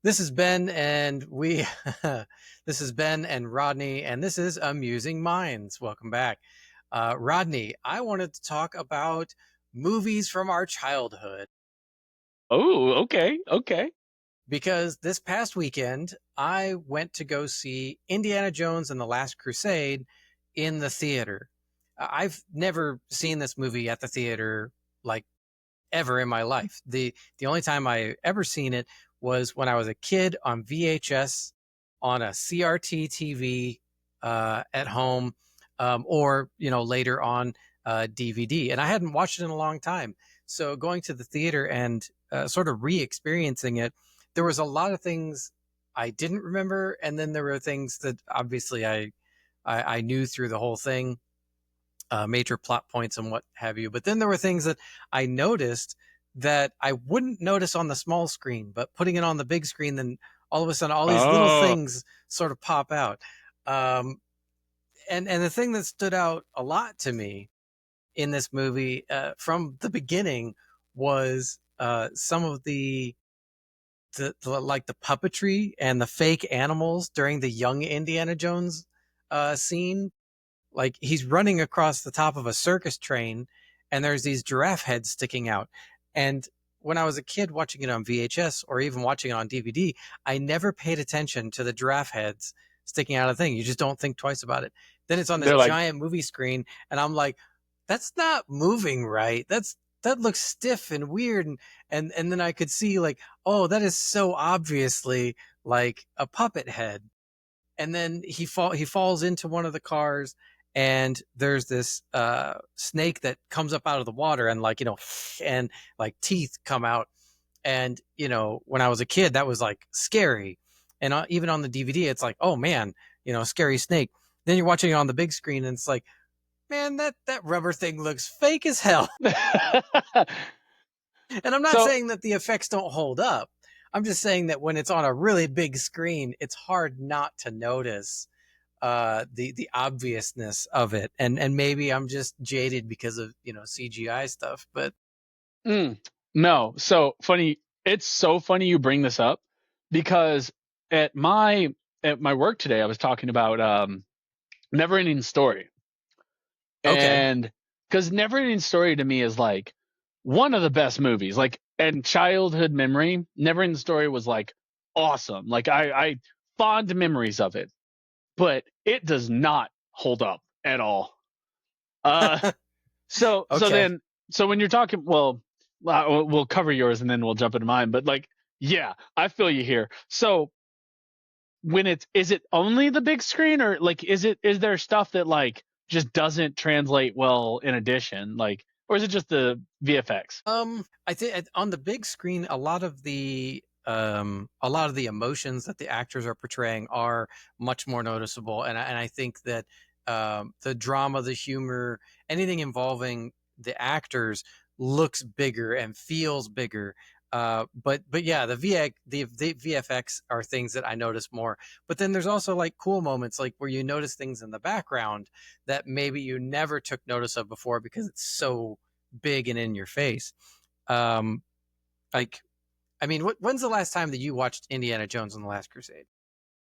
This is Ben and we this is Ben and Rodney, and this is Amusing Minds. Welcome back. Rodney, I wanted to talk about movies from our childhood Oh, okay, okay. because this past weekend I went to go see Indiana Jones and the Last Crusade in the theater. I've never seen this movie at the theater like ever in my life. The only time I ever seen it was when I was a kid on VHS on a CRT TV at home, or later on DVD. And I hadn't watched it in a long time. So going to the theater and sort of re-experiencing it, there was a lot of things I didn't remember, and then there were things that obviously I knew through the whole thing, major plot points and what have you. But then there were things that I noticed that I wouldn't notice on the small screen, but putting it on the big screen, then all of a sudden, all these little Oh, things sort of pop out. Um, and the thing that stood out a lot to me in this movie from the beginning was some of like the puppetry and the fake animals during the young Indiana Jones scene. Like he's running across the top of a circus train and there's these giraffe heads sticking out. And when I was a kid watching it on VHS or even watching it on DVD, I never paid attention to the giraffe heads sticking out of the thing. You just don't think twice about it. Then it's on this they're like, giant movie screen and I'm like, that's not moving right. That looks stiff and weird. And then I could see like, oh, that is so obviously like a puppet head. And then he falls into one of the cars, and there's this snake that comes up out of the water, and and like teeth come out. And when I was a kid, that was like scary. And even on the DVD, it's like, oh man, scary snake. Then you're watching it on the big screen and it's like, man, that rubber thing looks fake as hell. And I'm not so saying that the effects don't hold up. I'm just saying that when it's on a really big screen, it's hard not to notice the obviousness of it. And maybe I'm just jaded because of CGI stuff. But mm, no. So funny. It's so funny you bring this up because at my at my work today, I was talking about Never Ending Story, okay, and because Never Ending Story to me is like one of the best movies. Like, and childhood memory, Never Ending Story was like awesome. Like I fond memories of it, but it does not hold up at all. Uh, so so okay, then so when you're talking, well, we'll cover yours and then we'll jump into mine. But like, yeah, I feel you here. So when it's is it only the big screen, or like is there stuff that like just doesn't translate well in addition, like, or is it just the VFX? I think on the big screen, a lot of the emotions that the actors are portraying are much more noticeable, and I think that the drama, the humor, anything involving the actors looks bigger and feels bigger. But yeah, the VFX are things that I notice more. But then there's also like cool moments, like where you notice things in the background that maybe you never took notice of before because it's so big and in your face. Um, like, I mean, when's the last time that you watched Indiana Jones and the Last Crusade?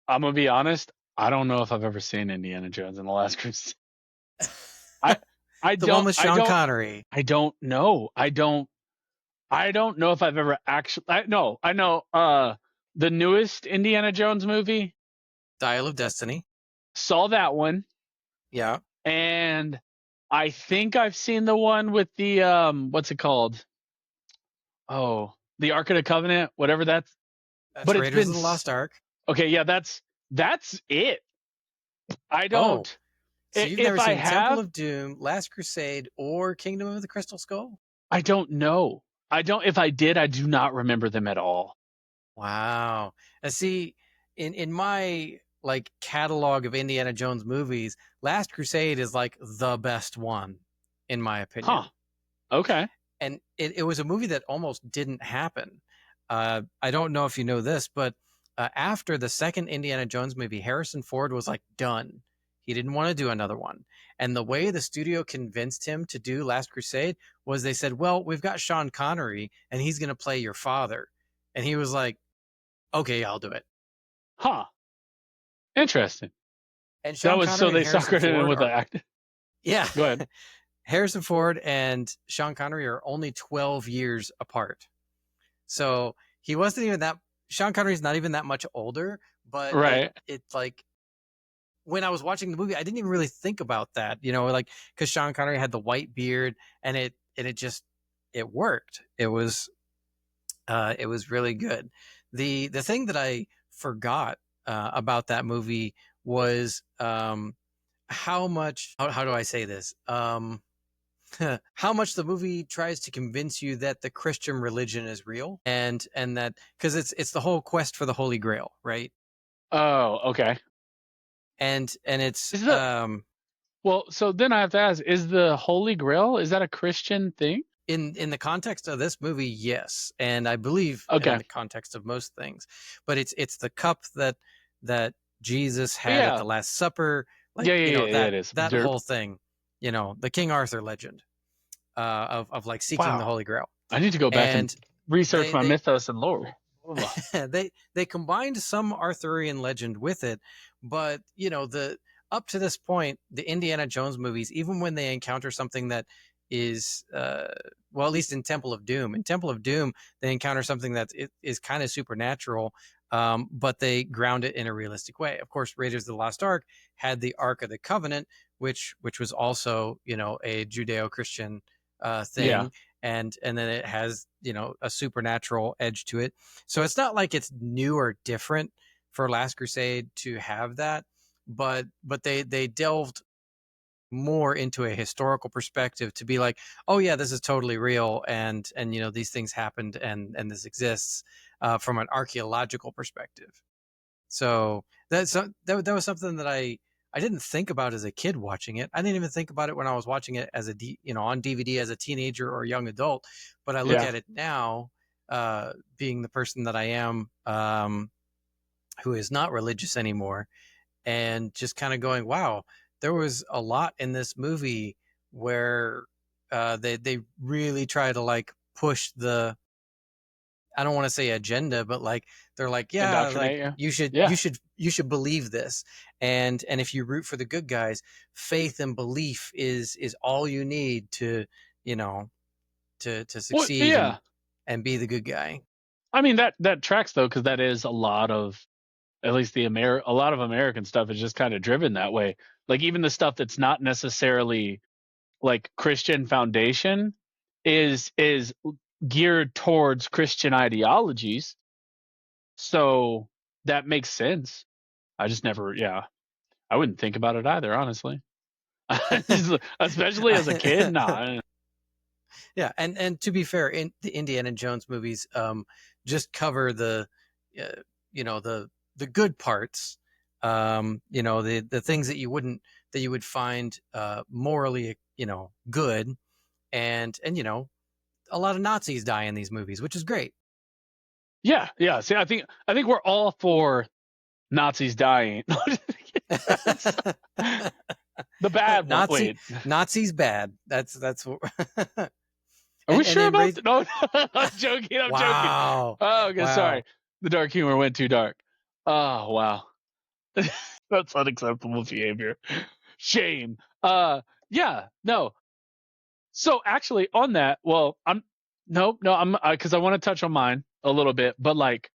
I'm gonna be honest. I don't know if I've ever seen Indiana Jones and the Last Crusade. I I The one don't with I Sean don't Connery, I don't know. I don't know if I've ever actually. I know. The newest Indiana Jones movie. Dial of Destiny. Saw that one, Yeah, and I think I've seen the one with the what's it called? Oh, the Ark of the Covenant, whatever that's. that's But it's Raiders been of the Lost Ark. okay. Yeah, that's it. I Oh, don't. so you've If never I seen Temple have, of Doom, Last Crusade, or Kingdom of the Crystal Skull? I don't know. I don't. If I did, I do not remember them at all. Wow. And see, in my like catalog of Indiana Jones movies, Last Crusade is like the best one, in my Huh. opinion. Okay. And it was a movie that almost didn't happen. I don't know if you know this, but after the second Indiana Jones movie, Harrison Ford was like done. He didn't want to do another one. And the way the studio convinced him to do Last Crusade was they said, well, we've got Sean Connery and he's going to play your father. And he was like, Okay, I'll do it. Huh. Interesting. And That Sean was Connery so and they Harrison suckered it in Ford with the are, act. yeah, Go ahead. Harrison Ford and Sean Connery are only 12 years apart. So he wasn't even that. Sean Connery's not even that much older, but Right. it's like when I was watching the movie, I didn't even really think about that, like because Sean Connery had the white beard, and it just it worked. It was really good. The thing that I forgot about that movie was how much. How do I say this? How much the movie tries to convince you that the Christian religion is real, and that because it's the whole quest for the Holy Grail, right? Oh, okay. And it's Is the well, so then I have to ask, is the Holy Grail, is that a Christian thing? in the context of this movie, yes, and I believe in Okay. the context of most things, but it's the cup that Jesus had at Yeah. the Last Supper, like Yeah, that it is. that Derp. whole thing, the King Arthur legend of like seeking the Wow. Holy Grail, I need to go back and and research they my they mythos and lore. they combined some Arthurian legend with it, but the up to this point, the Indiana Jones movies, even when they encounter something that is well, at least in Temple of Doom. In Temple of Doom, they encounter something that is kind of supernatural, but they ground it in a realistic way. Of course, Raiders of the Lost Ark had the Ark of the Covenant, which was also a Judeo-Christian Yeah. thing, and then it has a supernatural edge to it. So it's not like it's new or different for Last Crusade to have that, but they delved more into a historical perspective to be like, oh yeah, this is totally real, and these things happened, and this exists from an archaeological perspective. So that was something that I didn't think about as a kid watching it. I didn't even think about it when I was watching it as on DVD as a teenager or young adult. But I look Yeah. at it now, being the person that I am, who is not religious anymore, and just kind of going, wow, there was a lot in this movie where they really try to like push the, I don't want to say agenda, but like they're like, yeah, like Indoctrinate you. you should Yeah. believe this, and if you root for the good guys, faith and belief is all you need to you know to Well, succeed yeah. and be the good guy. I mean that tracks though, because that is a lot of, at least a lot of American stuff is just kind of driven that way. Like even the stuff that's not necessarily like Christian foundation is geared towards Christian ideologies. So that makes sense. I just never, yeah, I wouldn't think about it either, honestly. Especially as a kid, nah. Yeah, and to be fair, in the Indiana Jones movies, just cover uh, the good parts, the things that you would find morally, good, and a lot of Nazis die in these movies, which is great. Yeah, yeah. See, I think we're all for Nazis dying. That's the bad one. Nazi Wait, Nazis bad. That's are we and sure then about raise. that? No, I'm joking. I'm joking. Wow, Oh, okay, sorry. wow. The dark humor went too dark. Oh, wow. That's unacceptable behavior. Shame. Yeah, no. So actually, on that, well, no, I'm because I want to touch on mine a little bit, but like,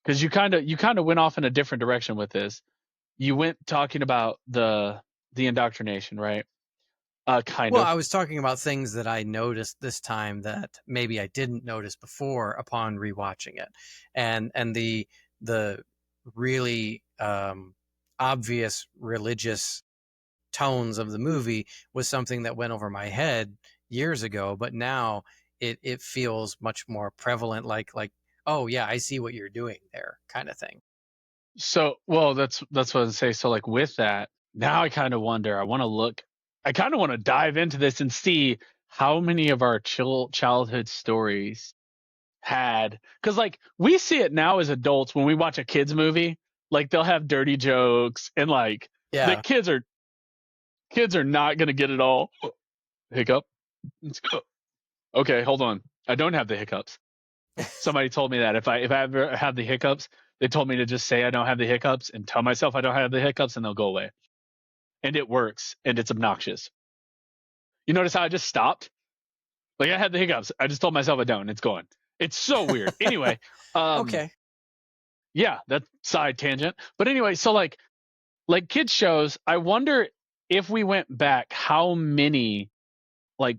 because you kind of went off in a different direction with this. You went talking about the indoctrination, right? Kind Well, of. I was talking about things that I noticed this time that maybe I didn't notice before upon rewatching it, and the really obvious religious tones of the movie was something that went over my head years ago, but now it feels much more prevalent. Like, oh yeah, I see what you're doing there, kind of thing. So, well, that's what I say. So, like with that, now I kind of wonder. I kind of want to dive into this and see how many of our childhood stories had, because like we see it now as adults when we watch a kids movie, like they'll have dirty jokes and like the Yeah. kids are not gonna get it all. Hiccup. Let's go. Okay, hold on. I don't have the hiccups. Somebody told me that if I ever have the hiccups, They told me to just say I don't have the hiccups and tell myself I don't have the hiccups, and they'll go away. And it works, and it's obnoxious. You notice how I just stopped? Like I had the hiccups. I just told myself I don't, and it's going. It's so weird. Anyway, Okay. yeah, that's side tangent. But anyway, so like kids shows, I wonder if we went back, how many like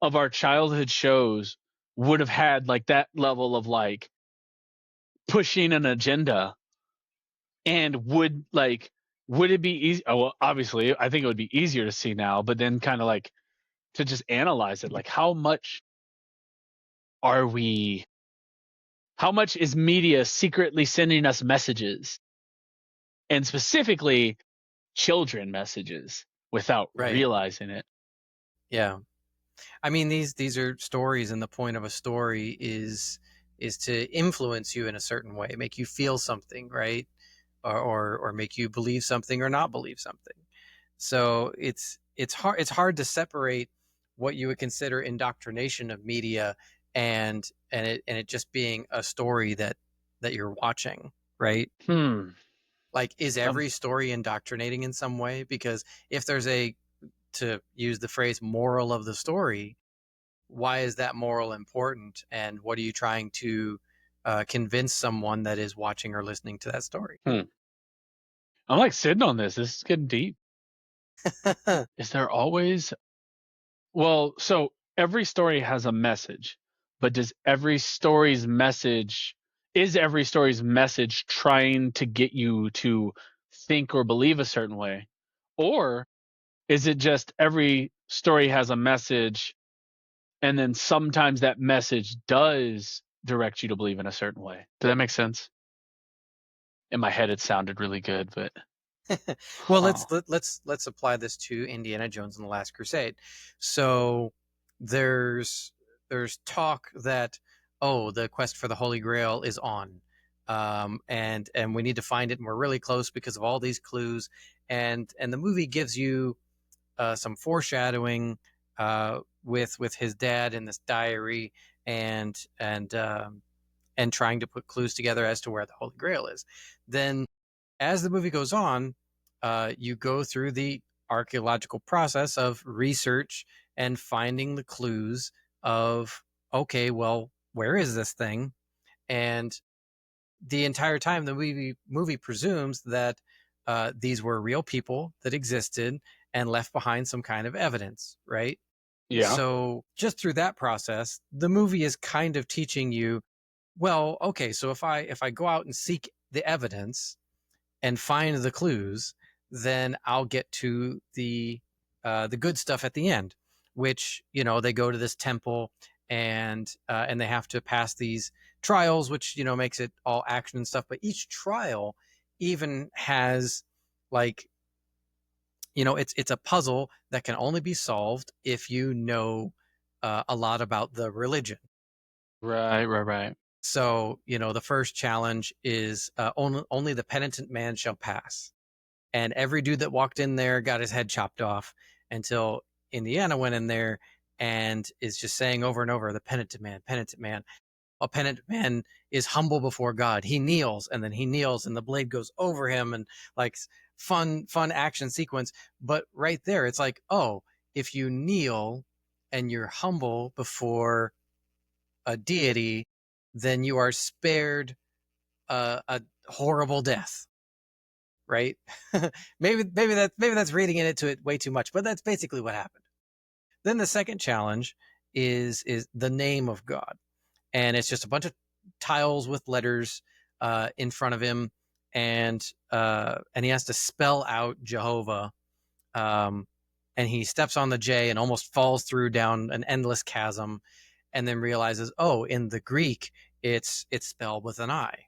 of our childhood shows would have had like that level of like pushing an agenda, and would it be easy? Oh, well, obviously, I think it would be easier to see now, but then kind of like to just analyze it, like are we how much is media secretly sending us messages, and specifically children messages, without Right. realizing it? Yeah. I mean, these are stories, and the point of a story is to influence you in a certain way, make you feel something, right? Or make you believe something or not believe something. So it's hard to separate what you would consider indoctrination of media and it just being a story that you're watching, right? Hmm. Like, is Um, every story indoctrinating in some way? Because if there's a, to use the phrase, moral of the story, why is that moral important? And what are you trying to convince someone that is watching or listening to that story? hmm. I'm like sitting on this. This is getting deep. Is there always Well, so every story has a message, but is every story's message trying to get you to think or believe a certain way? Or is it just every story has a message, and then sometimes that message does direct you to believe in a certain way? Does that make sense? In my head, it sounded really good, but Well, huh. let's apply this to Indiana Jones and the Last Crusade. So there's there's talk that, oh, the quest for the Holy Grail is on, and we need to find it, and we're really close because of all these clues, and the movie gives you some foreshadowing with his dad in this diary, and trying to put clues together as to where the Holy Grail is. Then as the movie goes on, you go through the archaeological process of research and finding the clues of, okay, well, where is this thing? And the entire time, the movie presumes that these were real people that existed and left behind some kind of evidence, right? Yeah. So just through that process, the movie is kind of teaching you, well, okay, so if I go out and seek the evidence and find the clues, then I'll get to the good stuff at the end, which, they go to this temple, and they have to pass these trials, which, makes it all action and stuff. But each trial even has, like, it's a puzzle that can only be solved if you know a lot about the religion. Right, right, right. So, the first challenge is only the penitent man shall pass. And every dude that walked in there got his head chopped off until Indiana went in there and is just saying over and over, the penitent man, penitent man. A penitent man is humble before God. He kneels, and then he kneels and the blade goes over him, and like, fun action sequence. But right there, it's like, oh, if you kneel and you're humble before a deity, then you are spared a horrible death, right? maybe that's reading into it way too much, but that's basically what happened. Then the second challenge is the name of God, and it's just a bunch of tiles with letters in front of him, and he has to spell out Jehovah. Um, and he steps on the J and almost falls through down an endless chasm, and then realizes, oh, in the Greek, it's spelled with an I.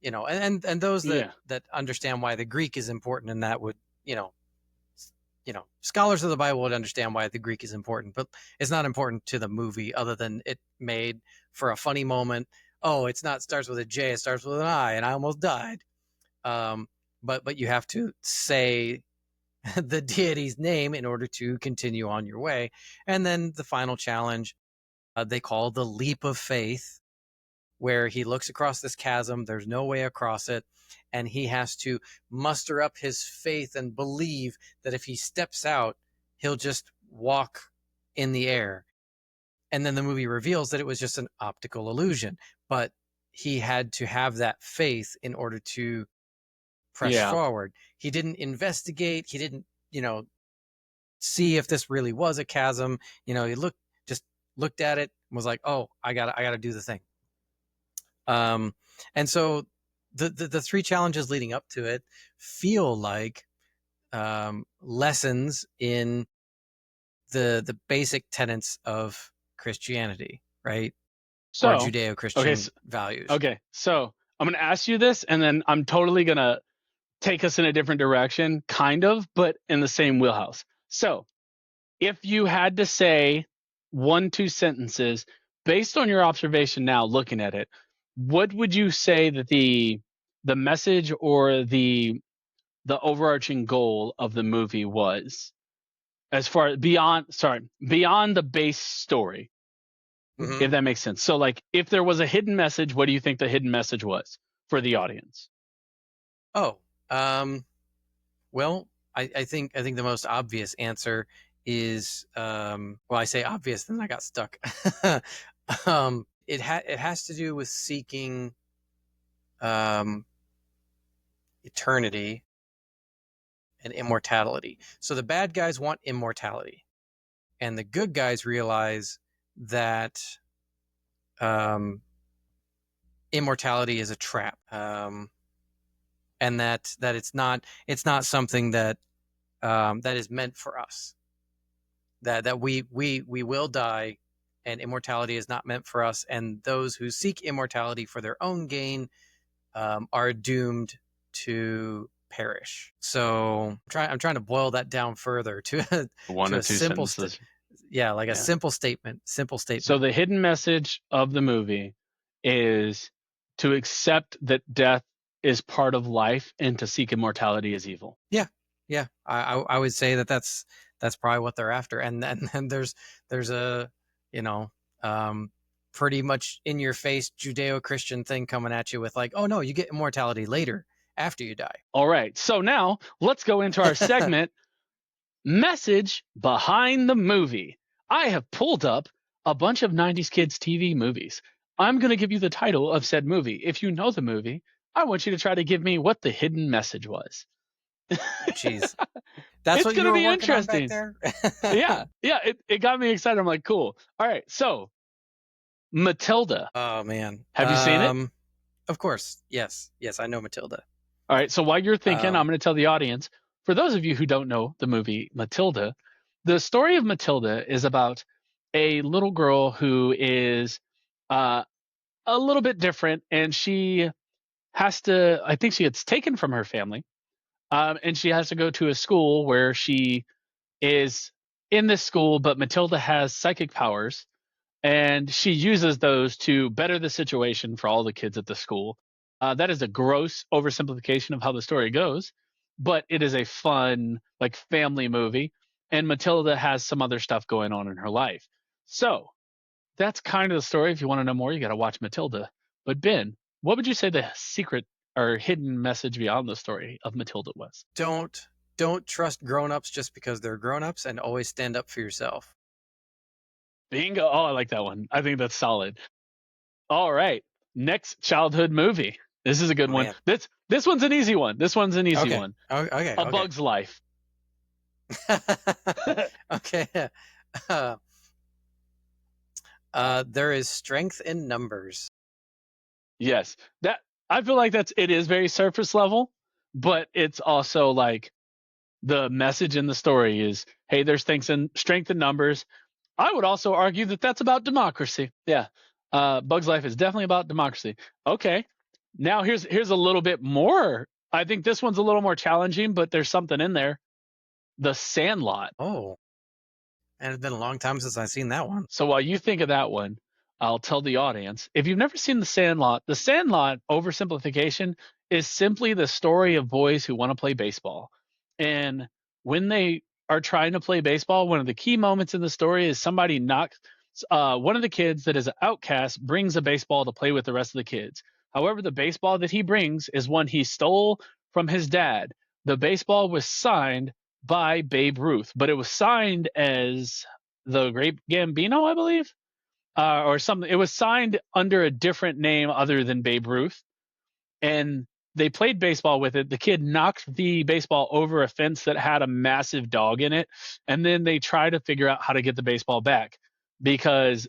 And those that Yeah. that understand why the Greek is important, and that would, scholars of the Bible would understand why the Greek is important, but it's not important to the movie, other than it made for a funny moment. Oh, it's not starts with a J, it starts with an I, and I almost died. But you have to say the deity's name in order to continue on your way. And then the final challenge, they call the leap of faith, where he looks across this chasm. There's no way across it. And he has to muster up his faith and believe that if he steps out, he'll just walk in the air. And then the movie reveals that it was just an optical illusion. But he had to have that faith in order to press Yeah. forward. He didn't investigate. He didn't, see if this really was a chasm. He looked at it and was like, oh, I gotta do the thing. And so the three challenges leading up to it feel like lessons in the basic tenets of Christianity, right? Or So, okay, Judeo-Christian values. okay. So I'm going to ask you this, and then I'm totally going to take us in a different direction, kind of, but in the same wheelhouse. So if you had to say 1-2 sentences based on your observation now looking at it, what would you say that the message or the overarching goal of the movie was, as far beyond the base story, Mm-hmm. if that makes sense? So like, if there was a hidden message, what do you think the hidden message was for the audience? Oh, well, I think the most obvious answer is I say obvious, then I got stuck. It has to do with seeking eternity and immortality. So the bad guys want immortality, and the good guys realize that immortality is a trap, and that it's not something that that is meant for us. That we will die, and immortality is not meant for us. And those who seek immortality for their own gain are doomed to perish. So I'm trying to boil that down further to One to or a two simple sentences. a simple statement. So the hidden message of the movie is to accept that death is part of life and to seek immortality is evil. Yeah, I would say that's probably what they're after. And then there's a pretty much in your face Judeo-Christian thing coming at you with like, oh no, you get immortality later after you die. All right. So now let's go into our segment, Message Behind the Movie. I have pulled up a bunch of 90s kids TV movies. I'm going to give you the title of said movie. If you know the movie, I want you to try to give me what the hidden message was. Jeez. That's It's what you going to were be working on back interesting. there? Yeah. It got me excited. I'm like, cool. All right. So, Matilda. Oh man. Have you seen it? Of course. Yes, I know Matilda. All right. So while you're thinking, I'm Um, going to tell the audience, for those of you who don't know the movie Matilda, the story of Matilda is about a little girl who is uh, a little bit different, and she has to, I think she gets taken from her family, and she has to go to a school where she is in this school, but Matilda has psychic powers, and she uses those to better the situation for all the kids at the school. That is a gross oversimplification of how the story goes, but it is a fun, like, family movie, and Matilda has some other stuff going on in her life. So that's kind of the story. If you want to know more, you got to watch Matilda. But Ben, what would you say the secret or hidden message beyond the story of Matilda was? don't trust grown-ups just because they're grown-ups, and always stand up for yourself. Bingo. Oh, I like that one. I think that's solid. All right. Next childhood movie. This is a good Oh, one. man. This one's an easy one. This one's an easy one. Okay. A Bug's Life. Okay. There is strength in numbers. Yes. That, I feel like it is very surface level, but it's also like the message in the story is, hey, there's strength in numbers. I would also argue that that's about democracy. Yeah. Bug's Life is definitely about democracy. Okay. Now here's a little bit more. I think this one's a little more challenging, but there's something in there. The Sandlot. Oh, and it's been a long time since I've seen that one. So while you think of that one, I'll tell the audience, if you've never seen The Sandlot, oversimplification, is simply the story of boys who want to play baseball. And when they are trying to play baseball, one of the key moments in the story is somebody knocks one of the kids that is an outcast brings a baseball to play with the rest of the kids. However, the baseball that he brings is one he stole from his dad. The baseball was signed by Babe Ruth, but it was signed as the Great Gambino, I believe, or something. It was signed under a different name other than Babe Ruth, and they played baseball with it. The kid knocked the baseball over a fence that had a massive dog in it, and then they tried to figure out how to get the baseball back because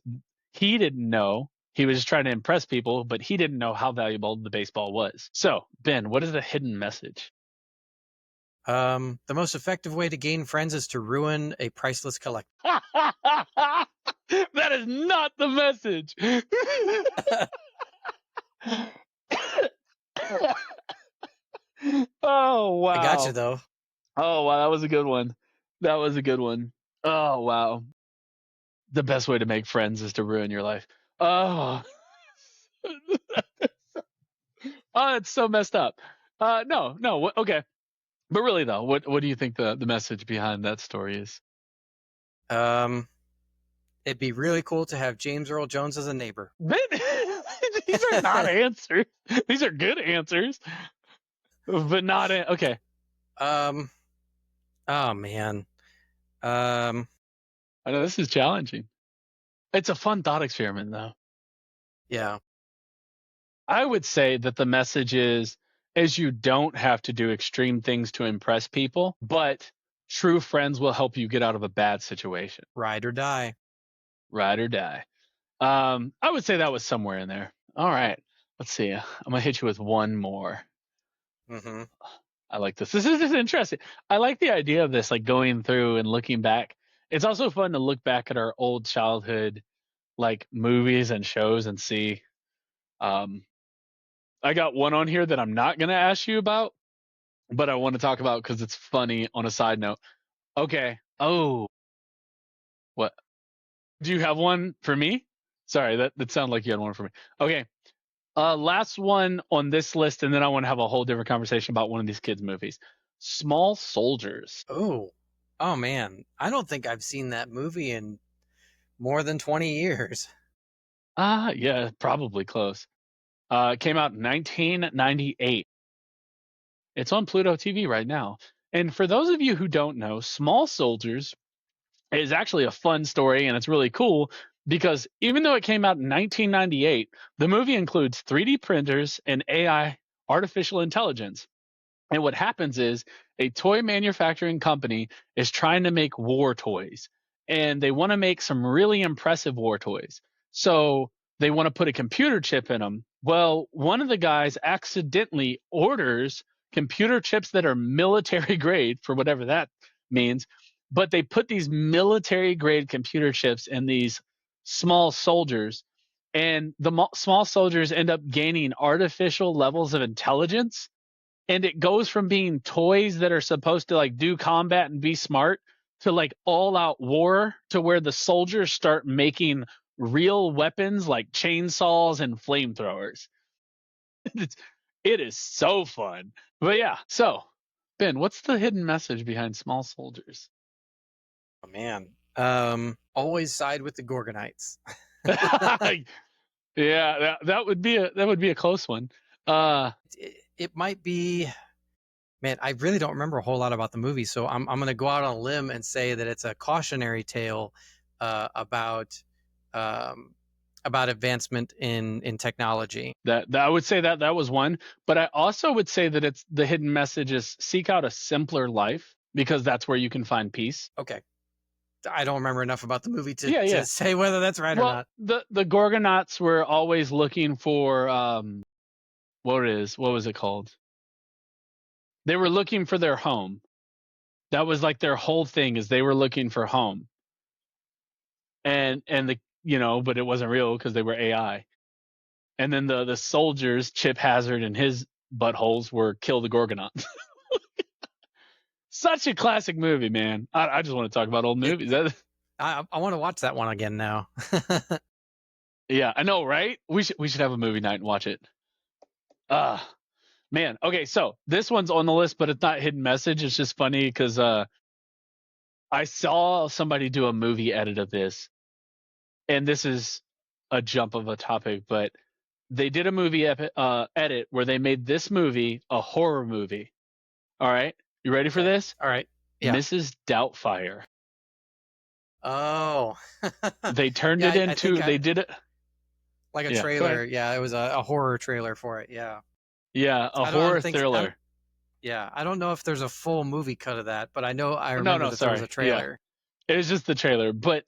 he didn't know. He was just trying to impress people, but he didn't know how valuable the baseball was. So, Ben, what is the hidden message? The most effective way to gain friends is to ruin a priceless collection. That is not the message. Oh wow. I got you though. Oh wow, that was a good one. That was a good one. Oh wow. The best way to make friends is to ruin your life. Oh. Oh, it's so messed up. No, okay. But really though, what do you think the message behind that story is? It'd be really cool to have James Earl Jones as a neighbor. These are not answers. These are good answers, but not okay. Oh man. I know this is challenging. It's a fun thought experiment, though. Yeah. I would say that the message is you don't have to do extreme things to impress people, but true friends will help you get out of a bad situation. Ride or die. Ride or die. I would say that was somewhere in there. All right. Let's see. I'm gonna hit you with one more. Mm-hmm. I like this. This is interesting. I like the idea of this, like going through and looking back. It's also fun to look back at our old childhood, like movies and shows, and see. I got one on here that I'm not gonna ask you about, but I want to talk about because it's funny on a side note. Okay. Oh, what? Do you have one for me? Sorry, that sounded like you had one for me. Okay. Last one on this list, and then I want to have a whole different conversation about one of these kids' movies. Small Soldiers. Oh man. I don't think I've seen that movie in more than 20 years. Yeah, probably close. It came out in 1998. It's on Pluto TV right now. And for those of you who don't know, Small Soldiers is actually a fun story, and it's really cool because even though it came out in 1998, the movie includes 3D printers and AI, artificial intelligence. And what happens is a toy manufacturing company is trying to make war toys, and they want to make some really impressive war toys. So they want to put a computer chip in them. Well, one of the guys accidentally orders computer chips that are military grade, for whatever that means, but they put these military grade computer chips in these small soldiers, and the small soldiers end up gaining artificial levels of intelligence, and it goes from being toys that are supposed to like do combat and be smart to like all out war, to where the soldiers start making real weapons like chainsaws and flamethrowers. it's, it is so fun. But yeah, so Ben, what's the hidden message behind Small Soldiers? Oh man. Always side with the Gorgonites. Yeah, that would be a close one. It might be. Man, I really don't remember a whole lot about the movie, so I'm going to go out on a limb and say that it's a cautionary tale about advancement in technology. That I would say that was one, but I also would say that it's the hidden message is seek out a simpler life because that's where you can find peace. Okay, I don't remember enough about the movie Yeah, yeah. to say whether that's right or Well, not. the Gorgonauts were always looking for what was it called? They were looking for their home. That was like their whole thing, is they were looking for home. And the but it wasn't real because they were AI. And then the soldiers, Chip Hazard and his buttholes, were kill the Gorgonauts. Such a classic movie, man. I just want to talk about old movies. I want to watch that one again now. Yeah, I know, right? We should have a movie night and watch it. Man. Okay, so this one's on the list, but it's not hidden message. It's just funny because I saw somebody do a movie edit of this, and this is a jump of a topic, but they did a movie edit where they made this movie a horror movie. All right, you ready for Okay. this? All right. Yeah. Mrs. Doubtfire. Oh. They turned Yeah, it I think into. I They did it. like a Yeah, go trailer. ahead. Yeah, it was a horror trailer for it. Yeah. Yeah, a I don't horror think I don't thriller. yeah, I don't know if there's a full movie cut of that, but I No, remember no, that there was sorry. a Yeah, trailer. it was just the trailer, but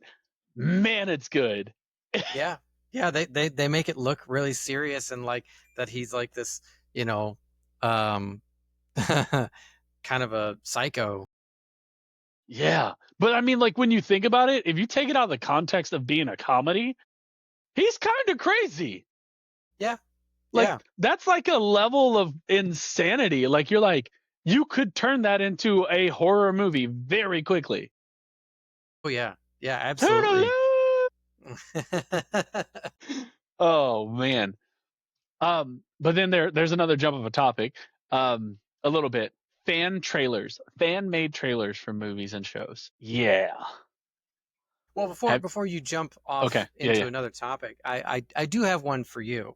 man, it's good. Yeah. Yeah, they make it look really serious and like that he's like this, you know, um kind of a psycho. Yeah, but I mean, like when you think about it, if you take it out of the context of being a comedy, he's kind of crazy. Yeah. Like Yeah. that's like a level of insanity. Like you're like you could turn that into a horror movie very quickly. Oh yeah. Yeah, absolutely. Toodaloo! Oh man. But then there's another jump of a topic. A little bit. Fan made trailers for movies and shows. Yeah. Well, Have before you jump okay. off Yeah, into yeah. another topic, I do have one for you.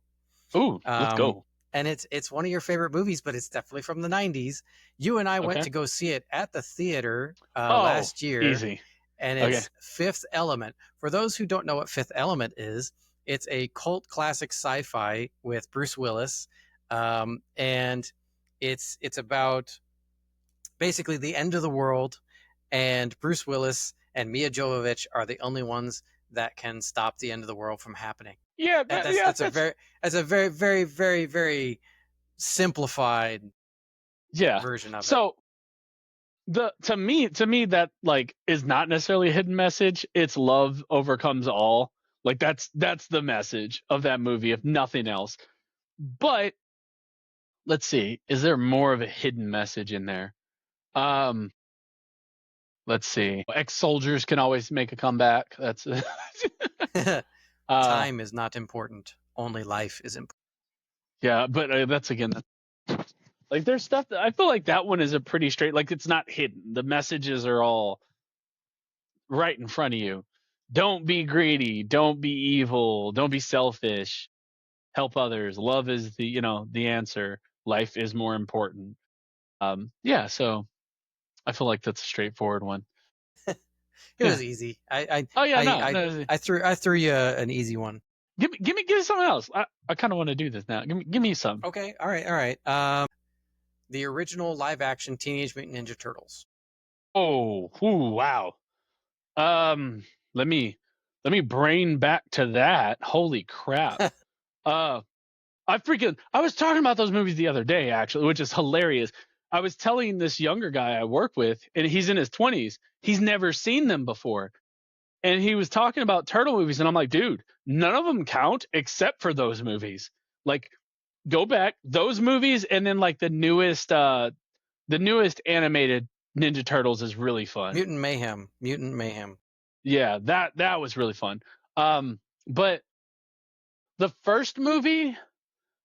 Ooh, let's Um, go. and it's one of your favorite movies, but it's definitely from the '90s. You and I went Okay. to go see it at the theater Oh, last year, easy. and Okay. it's Fifth Element. For those who don't know what Fifth Element is, it's a cult classic sci-fi with Bruce Willis, and it's about basically the end of the world, and Bruce Willis and Mia Jovovich are the only ones that can stop the end of the world from happening. Yeah, That, that, yeah, that's a very very very very simplified yeah. version of it. So the to me that like is not necessarily a hidden message. It's love overcomes all. Like that's the message of that movie, if nothing else. But let's see, is there more of a hidden message in there? Um, let's see. Ex-soldiers can always make a comeback. That's uh Time is not important. Only life is important. yeah, but that's again like there's stuff that I feel like that one is a pretty straight like it's not hidden. The messages are all right in front of you. Don't be greedy, don't be evil, don't be selfish. Help others. Love is the answer. Life is more important. Yeah, so I feel like that's a straightforward one. It Yeah. was easy. Oh yeah, no, no. I threw you an easy one. Give me something else. I kind of want to do this now. Give me some. Okay, all right, all right. The original live action Teenage Mutant Ninja Turtles. Oh, ooh, wow. Um, let me brain back to that. Holy crap. Uh, I was talking about those movies the other day actually, which is hilarious. I was telling this younger guy I work with, and he's in his 20s. He's never seen them before. And he was talking about turtle movies, and I'm like, dude, none of them count except for those movies. Like, go back those movies, and then like the newest animated Ninja Turtles is really fun. Mutant Mayhem. Mutant Mayhem. Yeah, that was really fun. But the first movie,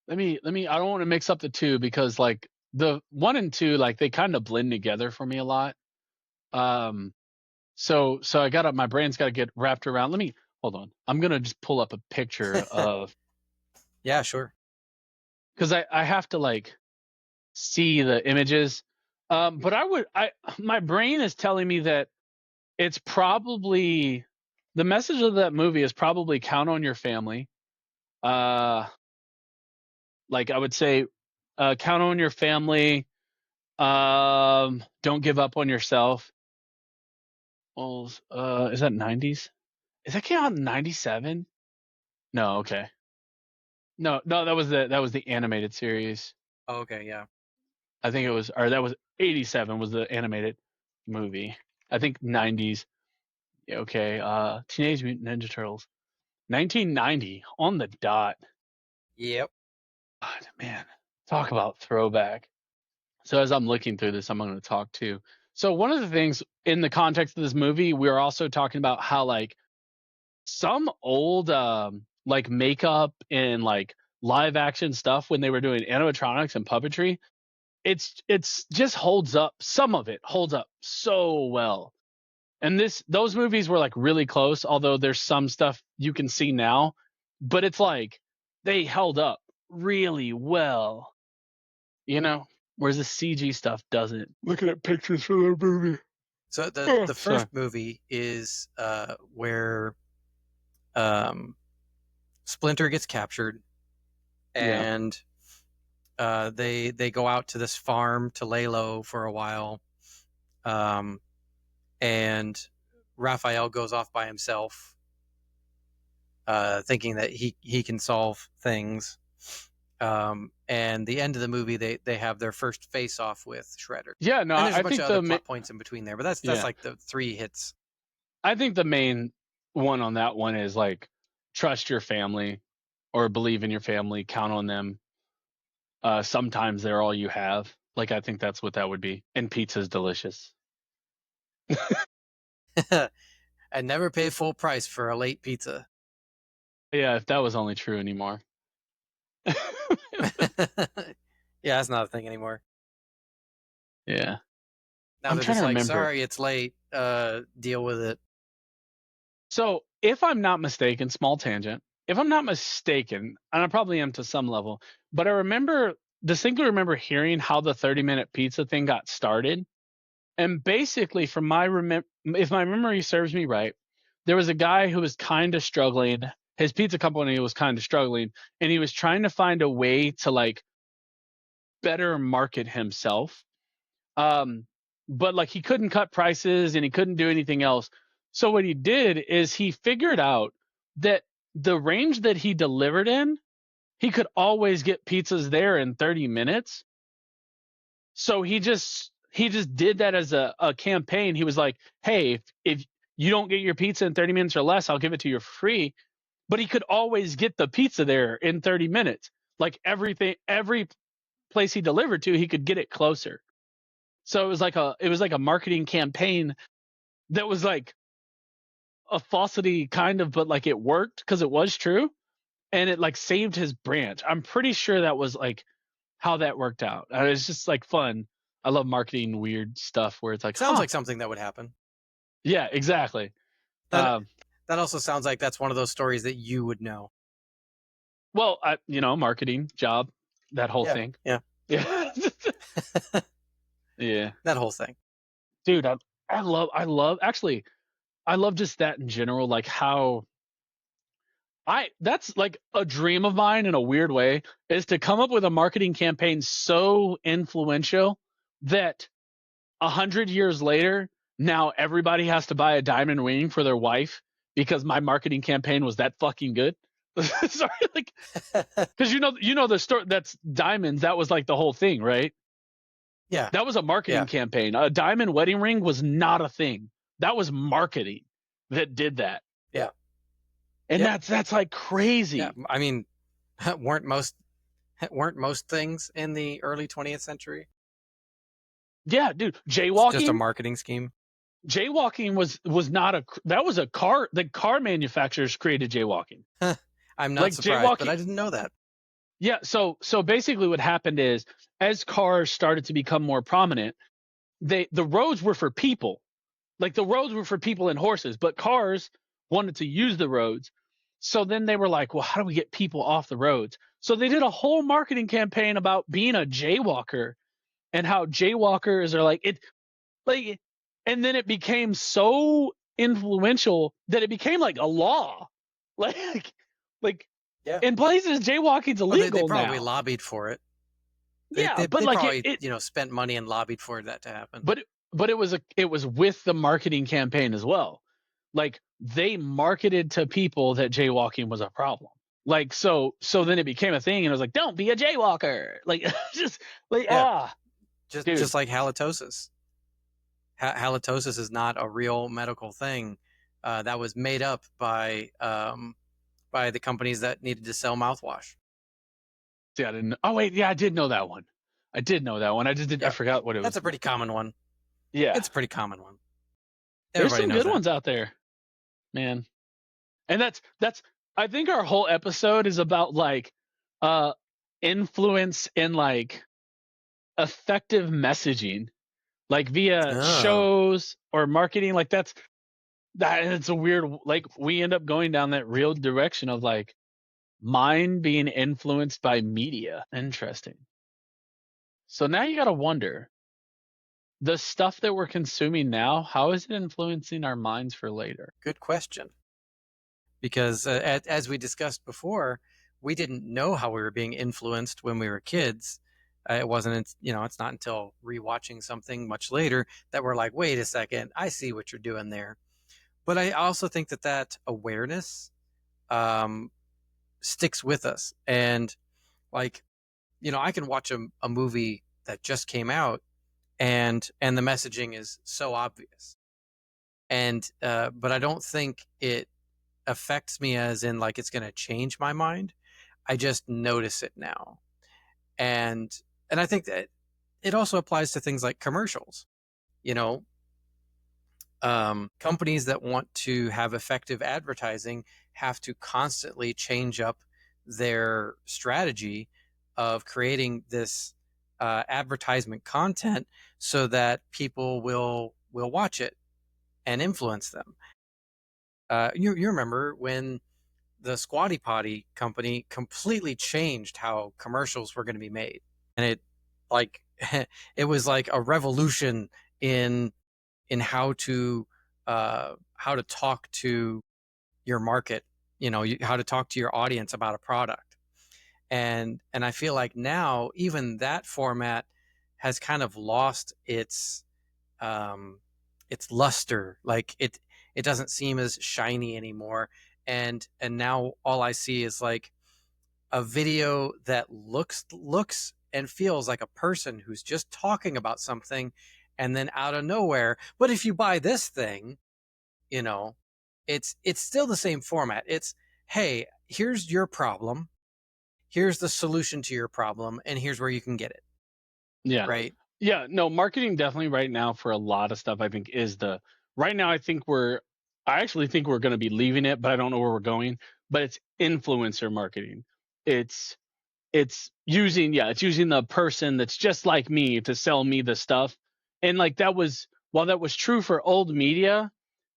let me. I don't want to mix up the two because like the one and two, like they kind of blend together for me a lot. Um, so I got to my brain's got to get wrapped around. Let me hold on. I'm gonna just pull up a picture of Yeah, sure. because I have to like see the images. But I my brain is telling me that it's probably the message of that movie is probably count on your family. Uh, like I would say, count on your family. Don't give up on yourself. Well, is that 90s? Is that came out in 97? No, okay. No, no, that was the animated series. Oh, okay, yeah. I think it was, or that was 87 was the animated movie. I think 90s. Yeah, okay. Teenage Mutant Ninja Turtles, 1990 on the dot. Yep. God, man, talk about throwback. So as I'm looking through this, I'm going to talk too. So one of the things in the context of this movie, we are also talking about how like some old like makeup and like live action stuff when they were doing animatronics and puppetry, it's just holds up. Some of it holds up so well. And those movies were like really close, although there's some stuff you can see now, but it's like they held up really well, you know, whereas the CG stuff doesn't. Looking at pictures for the movie. So the Sorry. first movie is where um, Splinter gets captured, Yeah. and they go out to this farm to lay low for a while, um, and Raphael goes off by himself, thinking that he can solve things. And the end of the movie, they have their first face off with Shredder, Yeah, no, and there's a I bunch think of other plot points in between there, but that's yeah, like the three hits. I think the main one on that one is like trust your family or believe in your family, count on them. Sometimes they're all you have. Like I think that's what that would be. And pizza's delicious. I never pay full price for a late pizza. Yeah, if that was only true anymore. Yeah, that's not a thing anymore. Yeah. Now I'm they're trying just to like, remember. sorry, it's late. Deal with it. So, if I'm not mistaken, small tangent. If I'm not mistaken, and I probably am to some level, but I distinctly remember hearing how the 30-minute pizza thing got started. And basically, from if my memory serves me right, there was a guy who was kind of struggling. His pizza company was kind of struggling, and he was trying to find a way to like better market himself. Um, but like he couldn't cut prices and he couldn't do anything else. So what he did is he figured out that the range that he delivered in, he could always get pizzas there in 30 minutes. So he just did that as a campaign. He was like, hey, if you don't get your pizza in 30 minutes or less, I'll give it to you for free. But he could always get the pizza there in 30 minutes. Like every place he delivered to, he could get it closer. So it was like a marketing campaign that was like a falsity kind of, but like it worked because it was true and it like saved his branch. I'm pretty sure that was like how that worked out. It's just like fun. I love marketing weird stuff where it's like, Sounds huh, like something that would happen. yeah, exactly. That Um, that also sounds like that's one of those stories that you would know. well, marketing job, that whole Yeah, thing. yeah. Yeah, yeah, That whole thing. dude. Actually, I love just that in general. Like how that's like a dream of mine in a weird way is to come up with a marketing campaign so influential that 100 years later, now everybody has to buy a diamond ring for their wife because my marketing campaign was that fucking good. Sorry, like because you know the story that's diamonds. That was like the whole thing, right? Yeah, That was a yeah, marketing campaign. A diamond wedding ring was not a thing. That was marketing that did that, yeah, and yep, that's like yeah. crazy. I mean, weren't most weren't most things in the early 20th century Yeah, dude, just a jaywalking. marketing scheme? Jaywalking was not a that was a car. The car manufacturers created jaywalking. I'm not Like surprised, but jaywalking. I didn't know that. Yeah, so basically what happened is as cars started to become more prominent, the roads were for people. Like the roads were for people and horses, but cars wanted to use the roads. So then they were like, well, how do we get people off the roads? So they did a whole marketing campaign about being a jaywalker and how jaywalkers are like and then it became so influential that it became like a law. Like like Yeah. in places jaywalking's Oh, they illegal probably now. lobbied for it. They Yeah, they, but they like it, probably it spent money and lobbied for that to happen. but it was with the marketing campaign as well. Like they marketed to people that jaywalking was a problem. Like so then it became a thing and it was like, don't be a jaywalker. Like just like Yeah, dude. just like halitosis. Halitosis is not a real medical thing. That was made up by the companies that needed to sell mouthwash. See, I didn't. Oh wait, yeah, I did know that one. I did know that one. I just did. I Yeah, forgot what it that's was. a pretty common one. Yeah, It's a pretty common one. there's Everybody some knows good that. ones out there, man. And that's. I think our whole episode is about like, uh, influence and like effective messaging, like via Oh, shows or marketing. Like that it's a weird, like, we end up going down that real direction of like mind being influenced by media. Interesting. So now you got to wonder, the stuff that we're consuming now, how is it influencing our minds for later? Good question. Because as we discussed before, we didn't know how we were being influenced when we were kids. It wasn't, it's not until rewatching something much later that we're like, wait a second, I see what you're doing there. But I also think that that awareness um, sticks with us. And like, I can watch a movie that just came out, and the messaging is so obvious. And but I don't think it affects me as in like it's going to change my mind. I just notice it now. And I think that it also applies to things like commercials. You know, companies that want to have effective advertising have to constantly change up their strategy of creating this advertisement content so that people will watch it and influence them. You remember when the Squatty Potty company completely changed how commercials were going to be made, and it like it was like a revolution in how to talk to your market, how to talk to your audience about a product. And I feel like now even that format has kind of lost its luster. Like it doesn't seem as shiny anymore. And now all I see is like a video that looks and feels like a person who's just talking about something, and then out of nowhere, but if you buy this thing, you know, it's still the same format. It's, hey, here's your problem, here's the solution to your problem, and here's where you can get it. Yeah. Right. Yeah, no, marketing definitely right now for a lot of stuff I think is the right now I actually think we're going to be leaving it, but I don't know where we're going, but it's influencer marketing. It's it's using the person that's just like me to sell me the stuff. And like that was while that was true for old media,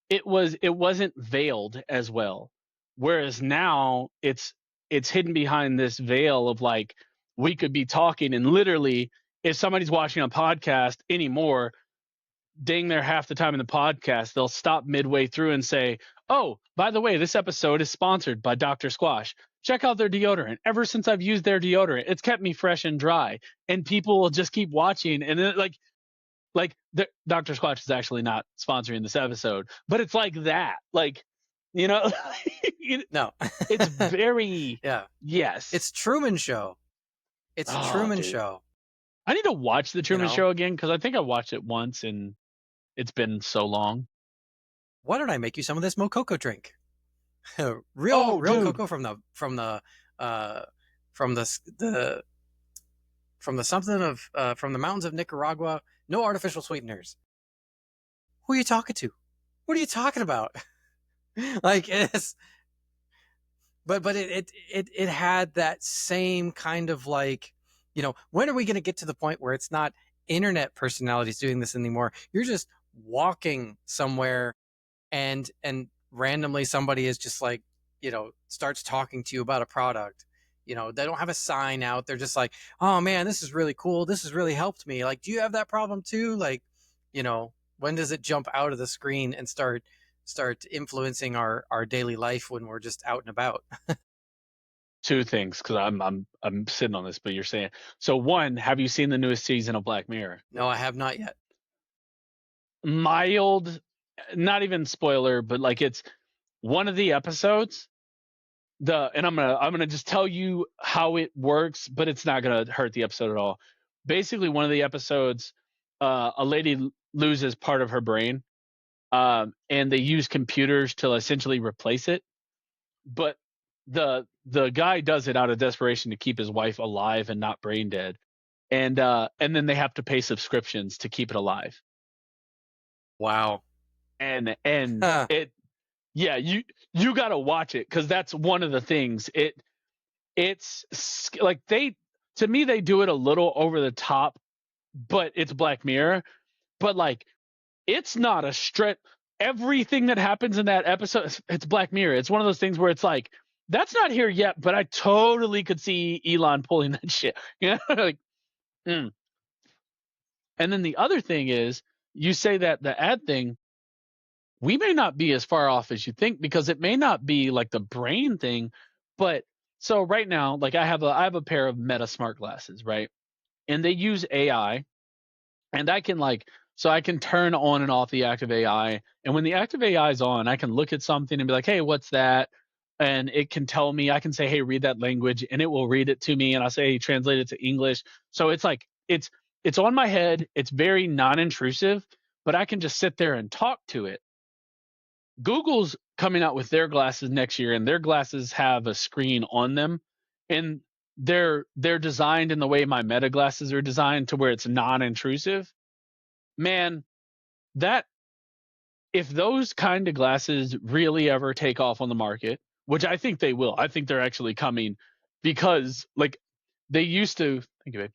it wasn't veiled as well. Whereas now it's hidden behind this veil of like we could be talking and literally if somebody's watching a podcast anymore, dang there half the time in the podcast, they'll stop midway through and say, "Oh, by the way, this episode is sponsored by Dr. Squash. Check out their deodorant. Ever since I've used their deodorant, it's kept me fresh and dry." And people will just keep watching and then Dr. Squatch is actually not sponsoring this episode, but it's like that. Like, you know, No. it's very Yeah. yes. It's Truman Show. It's Oh, Truman dude. Show. I need to watch the You Truman know, Show again because I think I watched it once and it's been so long. why don't I make you some of this mococo drink? real Oh, real dude. cocoa uh from the from the something of from the mountains of Nicaragua. No artificial sweeteners. Who are you talking to? What are you talking about? Like it's but it had that same kind of like, when are we going to get to the point where it's not internet personalities doing this anymore? You're just walking somewhere, and randomly somebody is just like, starts talking to you about a product. They don't have a sign out, they're just like, oh man, this is really cool, this has really helped me, like, do you have that problem too? Like, when does it jump out of the screen and start influencing our daily life when we're just out and about? Two things because I'm sitting on this, but you're saying so. One, have you seen the newest season of Black Mirror? No, I have not yet. Mild, not even spoiler, but like it's one of the episodes and I'm gonna just tell you how it works, but it's not gonna hurt the episode at all. Basically, one of the episodes, a lady loses part of her brain, and they use computers to essentially replace it. But the guy does it out of desperation to keep his wife alive and not brain dead, and then they have to pay subscriptions to keep it alive. Wow. And Huh. it yeah you got to watch it because that's one of the things it's like they to me they do it a little over the top, but it's Black Mirror. But like it's not a stretch. everything that happens in that episode, it's Black Mirror. It's one of those things where it's like, that's not here yet, but I totally could see Elon pulling that shit. You know, like, mm. And then the other thing is, you say that the ad thing, we may not be as far off as you think, because it may not be like the brain thing, but so right now, like I have a pair of Meta smart glasses, right? And they use AI, and I can I can turn on and off the active AI. And when the active AI is on, I can look at something and be like, hey, what's that? And it can tell me, I can say, hey, read that language, and it will read it to me. And I say, hey, translate it to English. So it's like, it's on my head. It's very non-intrusive, but I can just sit there and talk to it. Google's coming out with their glasses next year, and their glasses have a screen on them, and they're designed in the way my Meta glasses are designed, to where it's non-intrusive. Man, that if those kind of glasses really ever take off on the market, which I think they will, I think they're actually coming, because like they used to, think of it,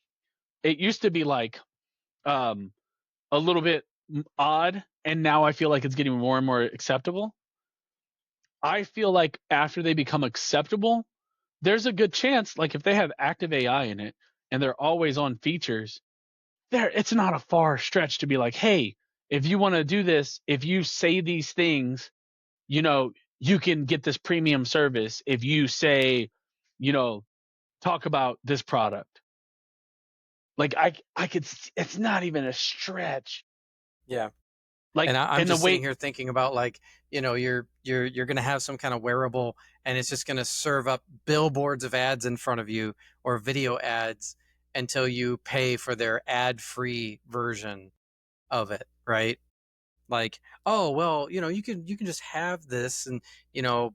it used to be like um a little bit odd, and now I feel like it's getting more and more acceptable. I feel like after they become acceptable, there's a good chance, like if they have active AI in it and they're always on features, there it's not a far stretch to be like, hey, if you want to do this, if you say these things, you know, you can get this premium service. If you say, you know, talk about this product, like I could, it's not even a stretch. Yeah. And Like I'm in the just sitting way, here thinking about, like, you're going to have some kind of wearable, and it's just going to serve up billboards of ads in front of you, or video ads, until you pay for their ad-free version of it, right? Like, oh, well, you can just have this, and you know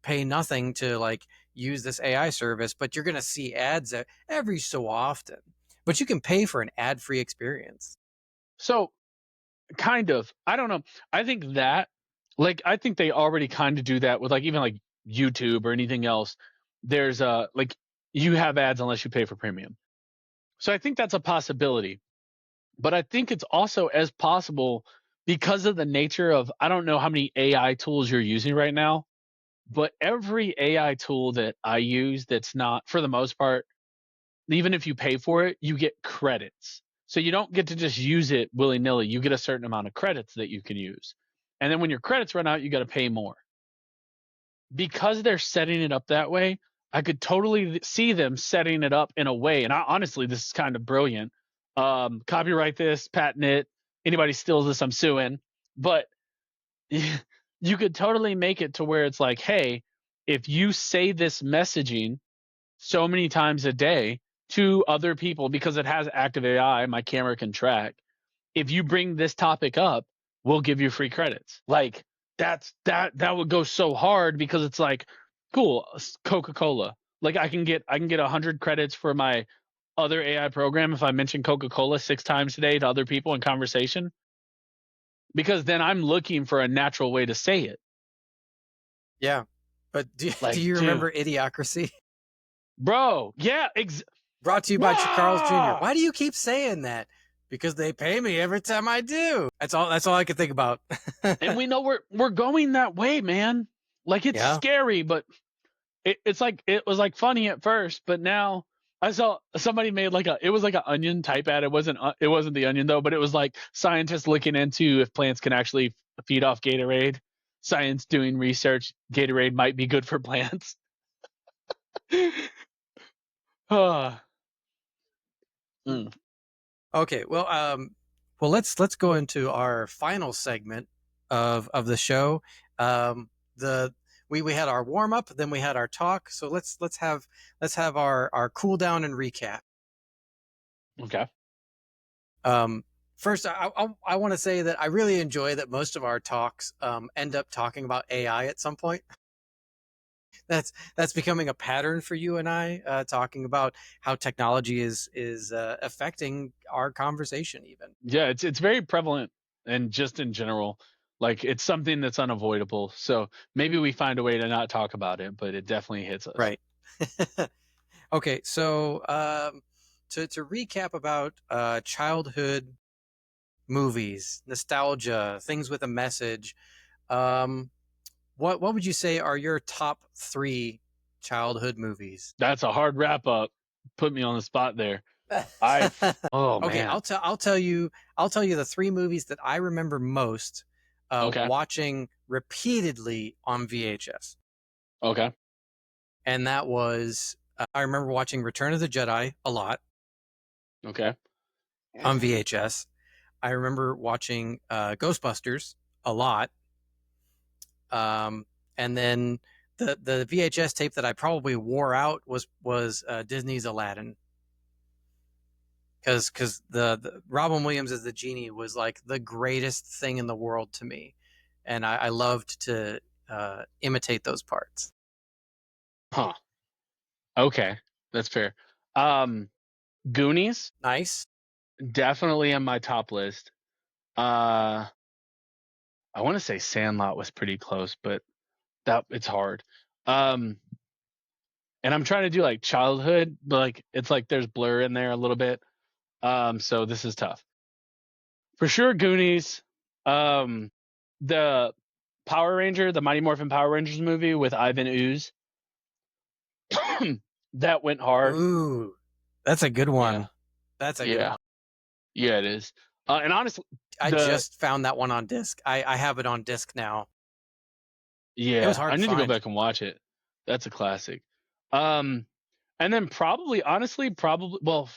pay nothing to, like, use this AI service, but you're going to see ads every so often. But you can pay for an ad-free experience. so kind of, I don't know. I think that, like, I think they already kind of do that with like even like YouTube or anything else. There's like, you have ads unless you pay for premium. So I think that's a possibility. But I think it's also as possible, because of the nature of, I don't know how many AI tools you're using right now, but every AI tool that I use that's not, for the most part, even if you pay for it, you get credits. So you don't get to just use it willy nilly. You get a certain amount of credits that you can use. And then when your credits run out, you got to pay more. Because they're setting it up that way, I could totally see them setting it up in a way. And honestly, this is kind of brilliant. Copyright this, patent it. Anybody steals this, I'm suing. But you could totally make it to where it's like, hey, if you say this messaging so many times a day to other people, because it has active AI, my camera can track. If you bring this topic up, we'll give you free credits. Like that would go so hard, because it's like, cool, Coca-Cola. Like I can get 100 credits for my other AI program if I mention Coca-Cola 6 times today to other people in conversation, because then I'm looking for a natural way to say it. Yeah. But do Like, you dude, remember Idiocracy? bro, yeah, Brought to you by Charles Jr. Wah! Why do you keep saying that? Because they pay me every time I do. That's all I can think about. And we know we're going that way, man. Like, it's Yeah. scary, but it's like, it was like funny at first, but now I saw somebody made like it was like an Onion type ad. It wasn't the Onion though, but it was like scientists looking into if plants can actually feed off Gatorade. Science doing research. Gatorade might be good for plants. Ah, mm, Okay. Well, let's go into our final segment of the show. The we had our warm up, then we had our talk. So let's have our cool down and recap. okay. Um, First, I want to say that I really enjoy that most of our talks end up talking about AI at some point. That's becoming a pattern for you and I, talking about how technology is affecting our conversation. Even Yeah, it's very prevalent, and just in general, like it's something that's unavoidable. So maybe we find a way to not talk about it, but it definitely hits us. right. Okay, so to recap about childhood movies, nostalgia, things with a message. Um, what would you say are your top 3 childhood movies? That's a hard wrap up. Put me on the spot there. Oh Okay, man. I'll tell you the 3 movies that I remember most Okay. watching repeatedly on VHS. Okay. And that was I remember watching Return of the Jedi a lot Okay. on VHS. I remember watching Ghostbusters a lot. And then the VHS tape that I probably wore out was Disney's Aladdin, because the Robin Williams as the genie was like the greatest thing in the world to me, and I loved to imitate those parts. Huh. Okay. That's fair. Um, Goonies, Nice. definitely on my top list. Uh, I want to say Sandlot was pretty close, but that it's hard. Um, and I'm trying to do like childhood, but like it's like there's blur in there a little bit. So this is tough. For sure, Goonies. Um, the the Mighty Morphin Power Rangers movie with Ivan Ooze. That went hard. Ooh, that's a good Yeah, one. That's a good yeah, one. yeah. It is. And honestly, I the just found that one on disc. I have it on disc now. It was yeah, hard I to need to go find. back and watch it. That's a classic. Um, and then probably, honestly, probably. Well,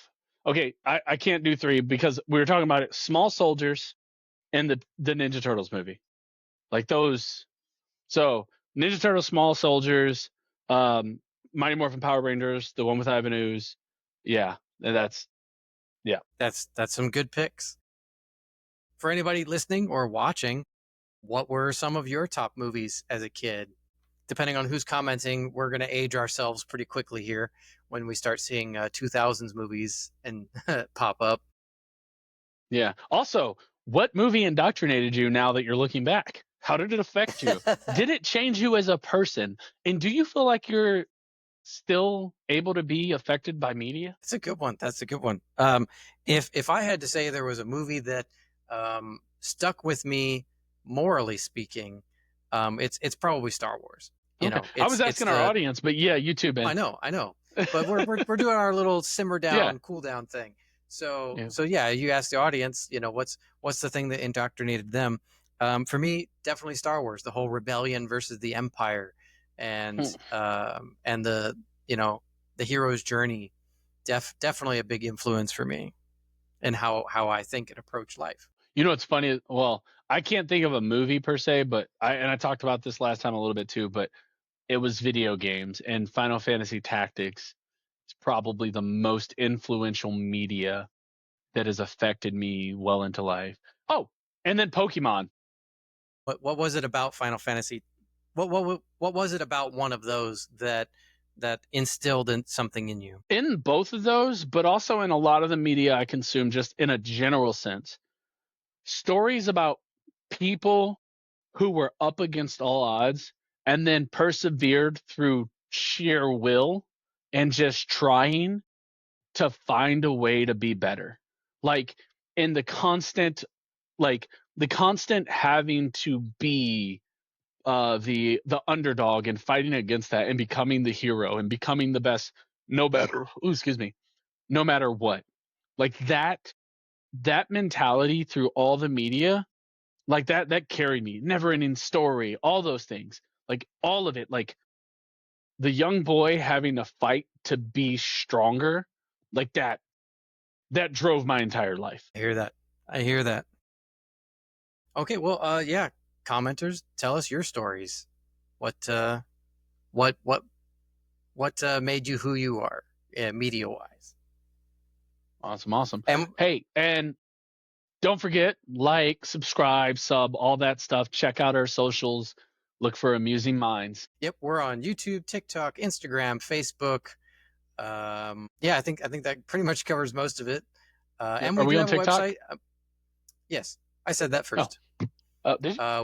okay, I can't do three because we were talking about it. Small Soldiers and the Ninja Turtles movie, like those. So Ninja Turtles, Small Soldiers, um, Mighty Morphin Power Rangers, the one with Ivan Ooze. Yeah, that's yeah. That's some good picks. For anybody listening or watching, what were some of your top movies as a kid? Depending on who's commenting, we're going to age ourselves pretty quickly here when we start seeing 2000s movies and pop up. Yeah. Also, what movie indoctrinated you now that you're looking back? How did it affect you? Did it change you as a person? And do you feel like you're still able to be affected by media? That's a good one. That's a good one. If I had to say there was a movie that stuck with me, morally speaking, it's probably Star Wars. You Okay. know, I was it's asking our the audience, but yeah, you too, Ben. I know, but we're doing our little simmer Yeah. down, cool down thing. Yeah. So yeah, you asked the audience, you know, what's the thing that indoctrinated them? For me, definitely Star Wars, the whole rebellion versus the Empire, and the you know the hero's journey. Definitely a big influence for me and how I think and approach life. You know what's funny? Well, I can't think of a movie per se, but I talked about this last time a little bit too, but it was video games and Final Fantasy Tactics is probably the most influential media that has affected me well into life. Oh, and then Pokemon. What was it about Final Fantasy? What was it about one of those that instilled in something in you? In both of those, but also in a lot of the media I consume, just in a general sense, stories about people who were up against all odds and then persevered through sheer will and just trying to find a way to be better. Like in like the constant having to be the underdog and fighting against that and becoming the hero and becoming the best no matter ooh, excuse me, no matter what. Like that mentality through all the media, like that carried me. Never ending story, all those things. Like all of it, like the young boy having to fight to be stronger, like that drove my entire life. I hear that. I hear that. Okay, well, yeah, commenters, tell us your stories. What what what made you who you are, media wise? Awesome, awesome. And Hey, and don't forget, like, subscribe, sub, all that stuff. Check out our socials. Look for Amusing Minds. yep, we're on YouTube, TikTok, Instagram, Facebook. Yeah, I think that pretty much covers most of it. Yep. And Are we we do on have a TikTok? website. Yes, I said that Oh, first.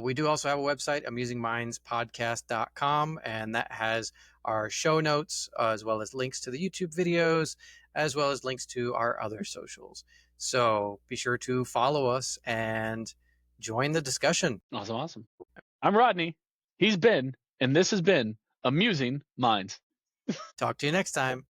We do also have a website, amusingmindspodcast.com, and that has our show notes as well as links to the YouTube videos, as well as links to our other socials. So be sure to follow us and join the discussion. Awesome, awesome. I'm Rodney. He's Ben, and this has been Amusing Minds. Talk to you next time.